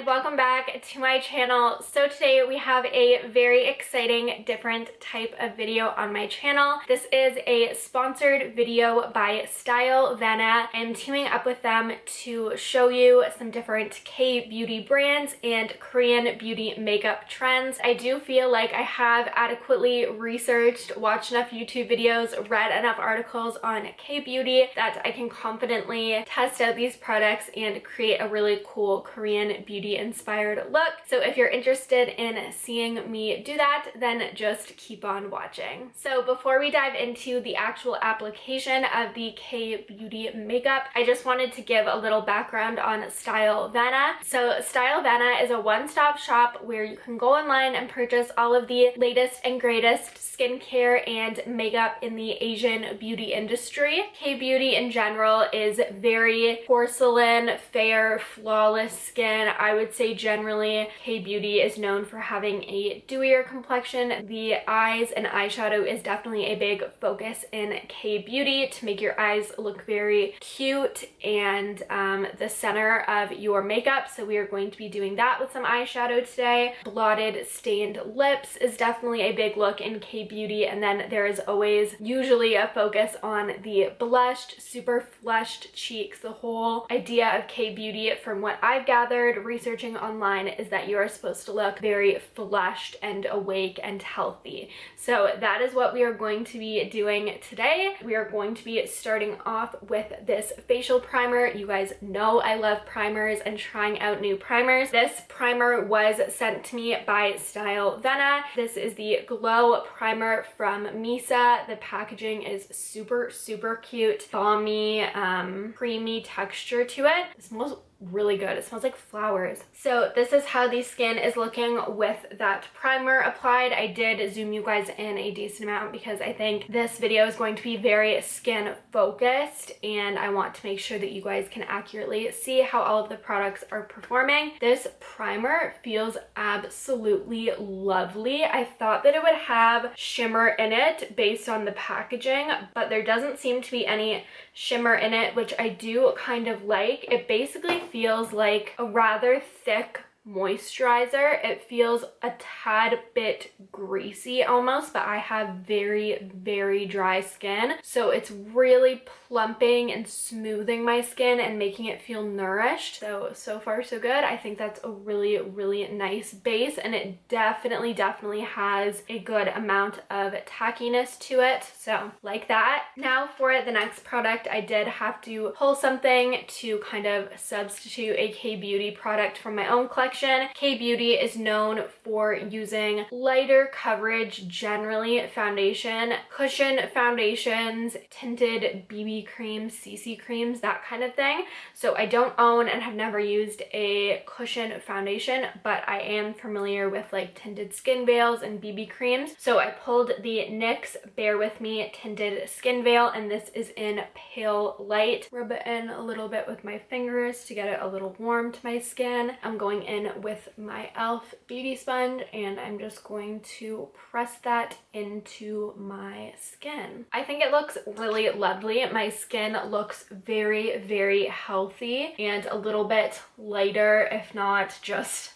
and welcome back to my channel. So today we have a very exciting different type of video on my channel. This is a sponsored video by Stylevana. I'm teaming up with them to show you some different K-beauty brands and Korean beauty makeup trends. I do feel like I have adequately researched, watched enough YouTube videos, read enough articles on K-beauty that I can confidently test out these products and create a really cool Korean beauty inspired look. So if you're interested in seeing me do that, then just keep on watching. So before we dive into the actual application of the K-beauty makeup, I just wanted to give a little background on Stylevana. So Stylevana is a one-stop shop where you can go online and purchase all of the latest and greatest skincare and makeup in the Asian beauty industry. K-beauty in general is very porcelain, fair, flawless skin. I would say generally K-beauty is known for having a dewier complexion. The eyes and eyeshadow is definitely a big focus in K-beauty to make your eyes look very cute and the center of your makeup. So we are going to be doing that with some eyeshadow today. Blotted stained lips is definitely a big look in K-beauty, and then there is always usually a focus on the blushed, super flushed cheeks. The whole idea of K-beauty, from what I've gathered researching online, is that you are supposed to look very flushed and awake and healthy. So that is what we are going to be doing today. We are going to be starting off with this facial primer. You guys know I love primers and trying out new primers. This primer was sent to me by Stylevana. This is the Glow Primer from Misa. The packaging is super cute, balmy, creamy texture to it. It smells really good. It smells like flowers. So this is how the skin is looking with that primer applied. I did zoom you guys in a decent amount because I think this video is going to be very skin focused and I want to make sure that you guys can accurately see how all of the products are performing. This primer feels absolutely lovely. I thought that it would have shimmer in it based on the packaging, but there doesn't seem to be any shimmer in it, which I do kind of like. It basically feels like a rather thick moisturizer. It feels a tad bit greasy almost, but I have very dry skin, so it's really plumping and smoothing my skin and making it feel nourished. So far so good. I think that's a really nice base, and it definitely has a good amount of tackiness to it, so like that. Now for the next product, I did have to pull something to kind of substitute a K-beauty product from my own collection. K-beauty is known for using lighter coverage, generally foundation, cushion foundations, tinted BB creams, CC creams, that kind of thing. So I don't own and have never used a cushion foundation, but I am familiar with like tinted skin veils and BB creams. So I pulled the NYX Bear With Me tinted skin veil, and this is in Pale Light. Rub it in a little bit with my fingers to get it a little warm to my skin. I'm going in with my e.l.f. beauty sponge and I'm just going to press that into my skin. I think it looks really lovely. My skin looks very healthy and a little bit lighter, if not just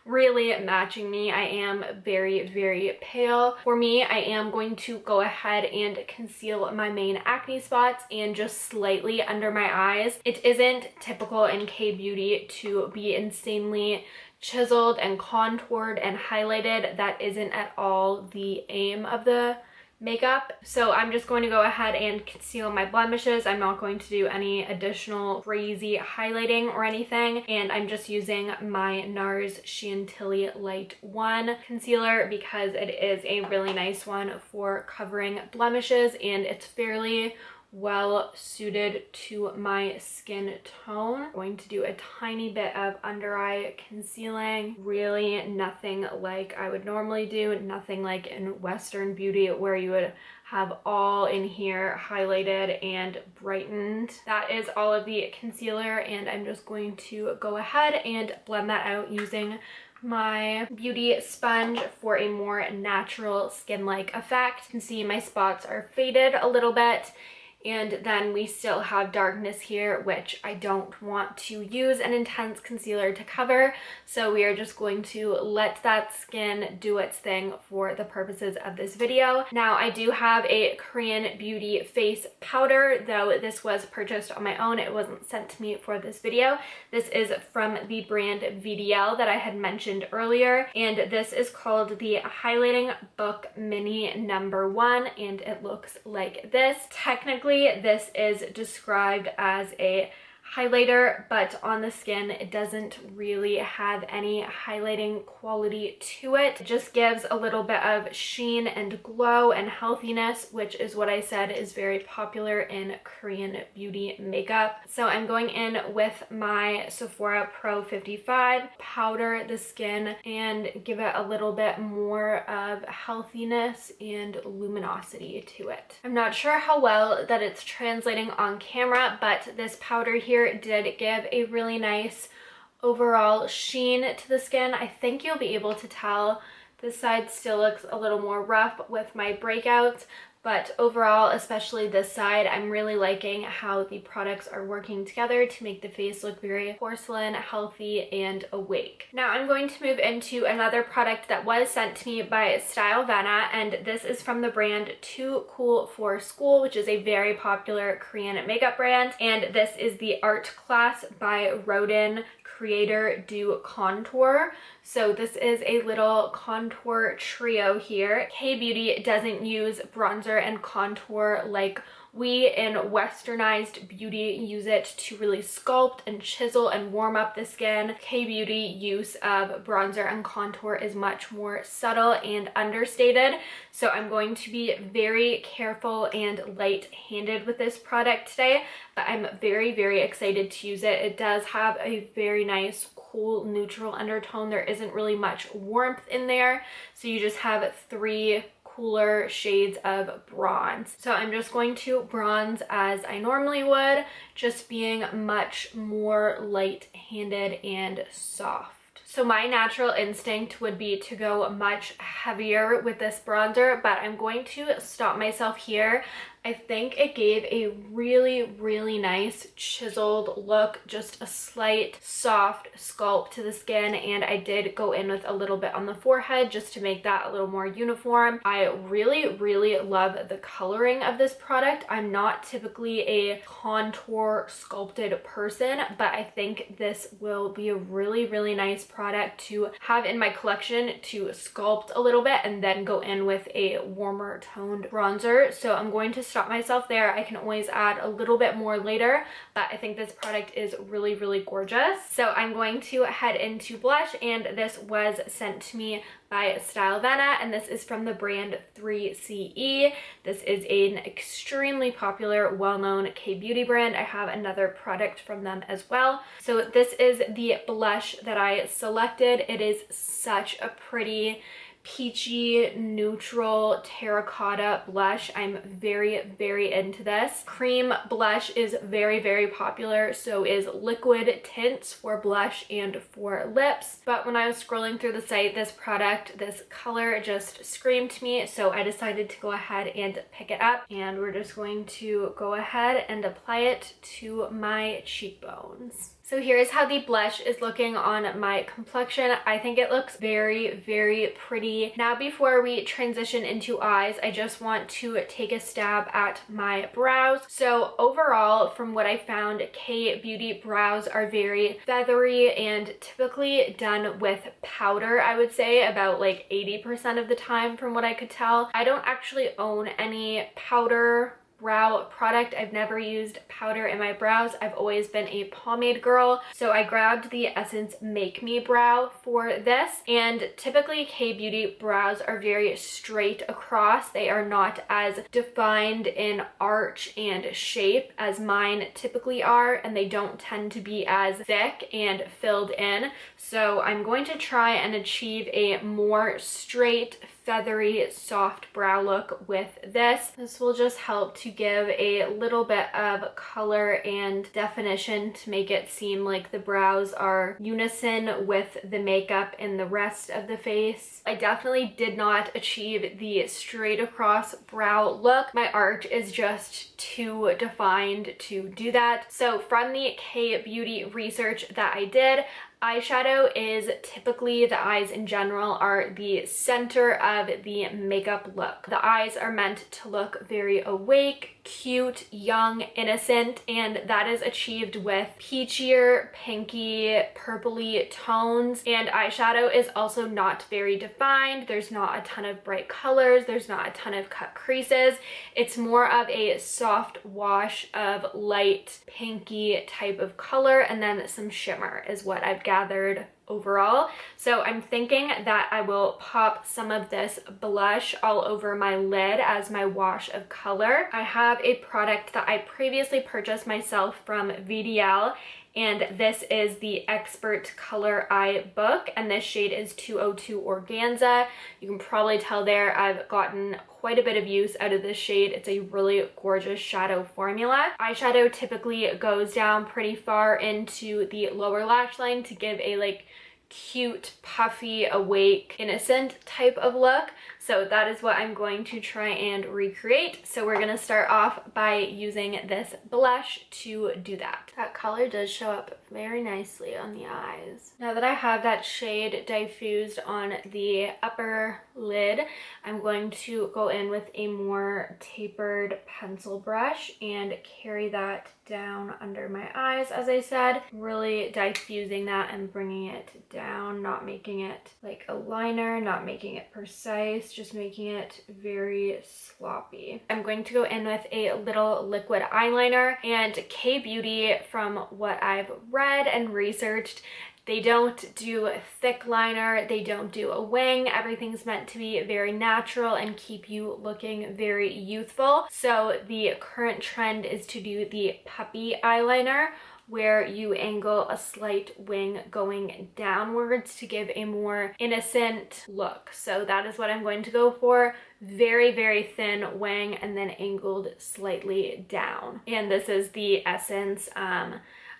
really matching me. I am very pale. For me, I am going to go ahead and conceal my main acne spots and just slightly under my eyes. It isn't typical in K-beauty to be insanely chiseled and contoured and highlighted. That isn't at all the aim of the makeup. So I'm just going to go ahead and conceal my blemishes. I'm not going to do any additional crazy highlighting or anything, and I'm just using my NARS Chantilly Light 1 concealer because it is a really nice one for covering blemishes and it's fairly well suited to my skin tone. I'm going to do a tiny bit of under eye concealing. Really nothing like I would normally do, nothing like in Western beauty where you would have all in here highlighted and brightened. That is all of the concealer, and I'm just going to go ahead and blend that out using my beauty sponge for a more natural skin-like effect. You can see my spots are faded a little bit and then we still have darkness here, which I don't want to use an intense concealer to cover. So we are just going to let that skin do its thing for the purposes of this video. Now I do have a Korean Beauty face powder, though this was purchased on my own. It wasn't sent to me for this video. This is from the brand VDL that I had mentioned earlier, and this is called the Highlighting Book Mini #1, and it looks like this. Technically, this is described as a highlighter, but on the skin it doesn't really have any highlighting quality to it. It just gives a little bit of sheen and glow and healthiness, which is what I said is very popular in Korean beauty makeup. So I'm going in with my Sephora Pro 55, powder the skin and give it a little bit more of healthiness and luminosity to it. I'm not sure how well that it's translating on camera, but this powder here did give a really nice overall sheen to the skin. I think you'll be able to tell this side still looks a little more rough with my breakouts, but overall, especially this side, I'm really liking how the products are working together to make the face look very porcelain, healthy, and awake. Now I'm going to move into another product that was sent to me by Stylevana, and this is from the brand Too Cool for School, which is a very popular Korean makeup brand, and this is the Art Class by Rodin Creator Du Contour. So this is a little contour trio here. K-Beauty doesn't use bronzer and contour like we in westernized beauty use it to really sculpt and chisel and warm up the skin. K-Beauty use of bronzer and contour is much more subtle and understated. So I'm going to be very careful and light-handed with this product today, but I'm very, very excited to use it. It does have a very nice cool neutral undertone. There isn't really much warmth in there, so you just have 3 cooler shades of bronze. So I'm just going to bronze as I normally would, just being much more light-handed and soft. So my natural instinct would be to go much heavier with this bronzer, but I'm going to stop myself here. I think it gave a really, really nice chiseled look, just a slight soft sculpt to the skin, and I did go in with a little bit on the forehead just to make that a little more uniform. I really, really love the coloring of this product. I'm not typically a contour sculpted person, but I think this will be a really, really nice product to have in my collection to sculpt a little bit and then go in with a warmer toned bronzer. So I'm going to stop myself there. I can always add a little bit more later, but I think this product is really, really gorgeous. So I'm going to head into blush, and this was sent to me by Stylevana, and this is from the brand 3CE. This is an extremely popular, well-known K-beauty brand. I have another product from them as well. So this is the blush that I selected. It is such a pretty peachy neutral terracotta blush. I'm very, very into this. Cream blush is very, very popular, so is liquid tints for blush and for lips. But when I was scrolling through the site, this product, this color just screamed to me, so I decided to go ahead and pick it up, and we're just going to go ahead and apply it to my cheekbones. So here's how the blush is looking on my complexion. I think it looks very, very pretty. Now before we transition into eyes, I just want to take a stab at my brows. So overall, from what I found, K-beauty brows are very feathery and typically done with powder, I would say, about like 80% of the time from what I could tell. I don't actually own any powder brow product. I've never used powder in my brows. I've always been a pomade girl. So I grabbed the Essence Make Me Brow for this, and typically K-beauty brows are very straight across. They are not as defined in arch and shape as mine typically are, and they don't tend to be as thick and filled in. So I'm going to try and achieve a more straight, feathery, soft brow look with this. This will just help to to give a little bit of color and definition to make it seem like the brows are unison with the makeup and the rest of the face. I definitely did not achieve the straight across brow look. My arch is just too defined to do that. So from the K-Beauty research that I did, eyeshadow is typically, the eyes in general are the center of the makeup look. The eyes are meant to look very awake, cute, young, innocent, and that is achieved with peachier, pinky, purpley tones. And eyeshadow is also not very defined. There's not a ton of bright colors. There's not a ton of cut creases. It's more of a soft wash of light pinky type of color, and then some shimmer is what I've gathered overall. So I'm thinking that I will pop some of this blush all over my lid as my wash of color. I have a product that I previously purchased myself from VDL, and this is the Expert Color Eye Book, and this shade is 202 Organza. You can probably tell there I've gotten quite a bit of use out of this shade. It's a really gorgeous shadow formula. Eyeshadow typically goes down pretty far into the lower lash line to give a like cute, puffy, awake, innocent type of look. So that is what I'm going to try and recreate. So we're gonna start off by using this blush to do that. That color does show up very nicely on the eyes. Now that I have that shade diffused on the upper lid, I'm going to go in with a more tapered pencil brush and carry that down under my eyes, as I said, really diffusing that and bringing it down, not making it like a liner, not making it precise, just making it very sloppy. I'm going to go in with a little liquid eyeliner, and K-Beauty, from what I've read and researched, they don't do a thick liner, they don't do a wing. Everything's meant to be very natural and keep you looking very youthful. So the current trend is to do the puppy eyeliner, where you angle a slight wing going downwards to give a more innocent look. So that is what I'm going to go for. Very, very thin wing and then angled slightly down. And this is the Essence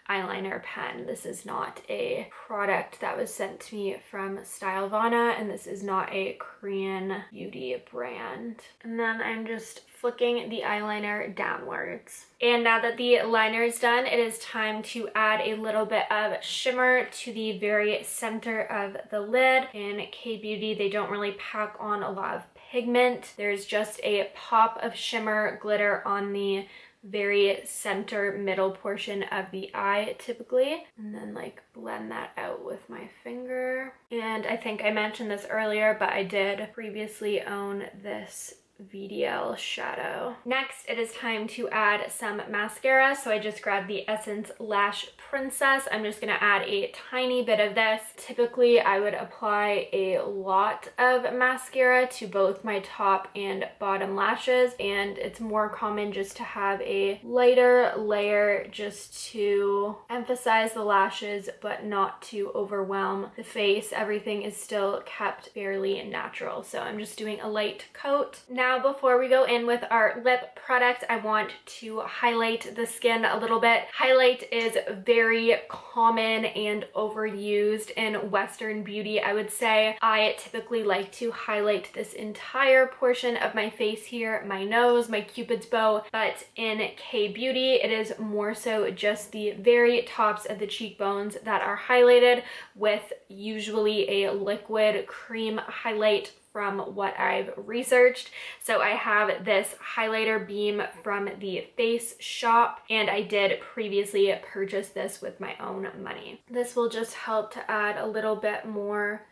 eyeliner pen. This is not a product that was sent to me from Stylevana, and this is not a Korean beauty brand. And then I'm just flicking the eyeliner downwards. And now that the liner is done, it is time to add a little bit of shimmer to the very center of the lid. In K-Beauty, they don't really pack on a lot of pigment. There's just a pop of shimmer glitter on the very center middle portion of the eye typically, and then like blend that out with my finger. And I think I mentioned this earlier, but I did previously own this VDL shadow. Next, it is time to add some mascara. So I just grabbed the Essence Lash Princess. I'm just gonna add a tiny bit of this. Typically, I would apply a lot of mascara to both my top and bottom lashes, and it's more common just to have a lighter layer just to emphasize the lashes, but not to overwhelm the face. Everything is still kept fairly natural. So I'm just doing a light coat. Now, before we go in with our lip product, I want to highlight the skin a little bit. Highlight is very common and overused in Western beauty, I would say. I typically like to highlight this entire portion of my face here, my nose, my cupid's bow, but in K-Beauty, it is more so just the very tops of the cheekbones that are highlighted with usually a liquid cream highlight from what I've researched. So I have this highlighter beam from the Face Shop, and I did previously purchase this with my own money. This will just help to add a little bit more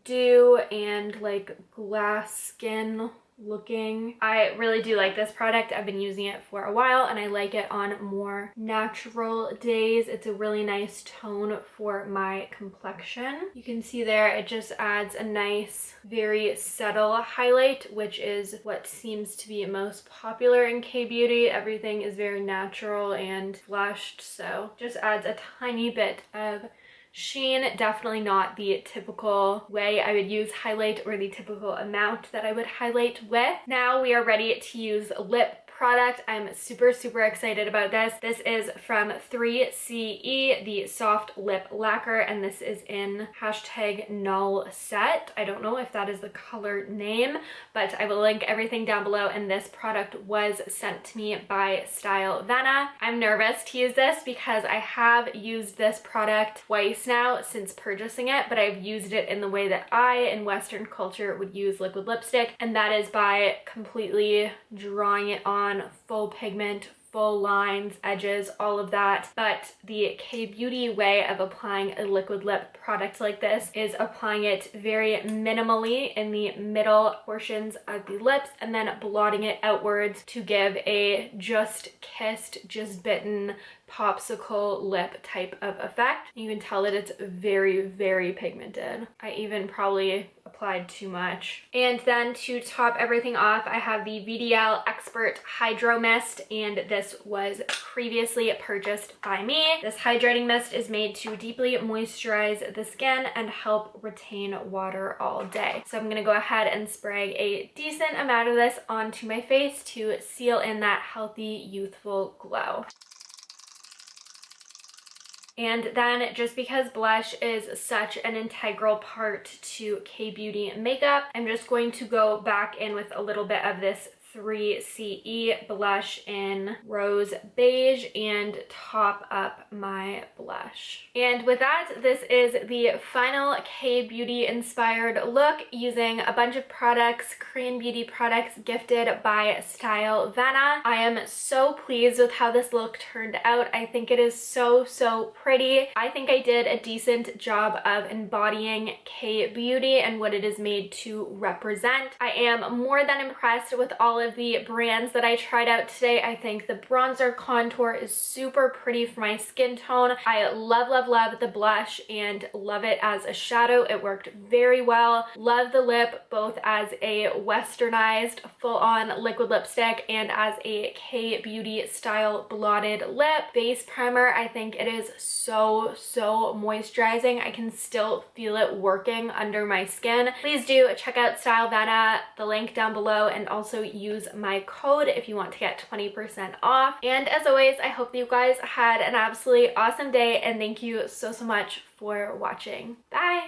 dew and like glass skin looking. I really do like this product. I've been using it for a while and I like it on more natural days. It's a really nice tone for my complexion. You can see there it just adds a nice, very subtle highlight, which is what seems to be most popular in K-Beauty. Everything is very natural and flushed, so just adds a tiny bit of sheen. Definitely not the typical way I would use highlight or the typical amount that I would highlight with. Now we are ready to use lip product. I'm super, super excited about this. This is from 3CE, the Soft Lip Lacquer, and this is in hashtag null set. I don't know if that is the color name, but I will link everything down below, and this product was sent to me by Stylevana. I'm nervous to use this because I have used this product twice now since purchasing it, but I've used it in the way that I, in Western culture, would use liquid lipstick, and that is by completely drawing it on full pigment, full lines, edges, all of that. But the K-Beauty way of applying a liquid lip product like this is applying it very minimally in the middle portions of the lips and then blotting it outwards to give a just kissed, just bitten popsicle lip type of effect. You can tell that it's very, very pigmented. I even probably applied too much. And then to top everything off, I have the VDL Expert Hydro Mist, and this was previously purchased by me. This hydrating mist is made to deeply moisturize the skin and help retain water all day. So I'm gonna go ahead and spray a decent amount of this onto my face to seal in that healthy, youthful glow. And then, just because blush is such an integral part to K-Beauty makeup, I'm just going to go back in with a little bit of this 3CE blush in Rose Beige and top up my blush. And with that, this is the final K-Beauty inspired look using a bunch of products, Korean beauty products gifted by Stylevana. I am so pleased with how this look turned out. I think it is so, so pretty. I think I did a decent job of embodying K-Beauty and what it is made to represent. I am more than impressed with all of the brands that I tried out today. I think the bronzer contour is super pretty for my skin tone. I love, love, love the blush and love it as a shadow. It worked very well. Love the lip both as a westernized full-on liquid lipstick and as a K-Beauty style blotted lip. Base primer, I think it is so, so moisturizing. I can still feel it working under my skin. Please do check out Stylevana, the link down below, and also use my code if you want to get 20% off. And as always, I hope that you guys had an absolutely awesome day, and thank you so, so much for watching. Bye!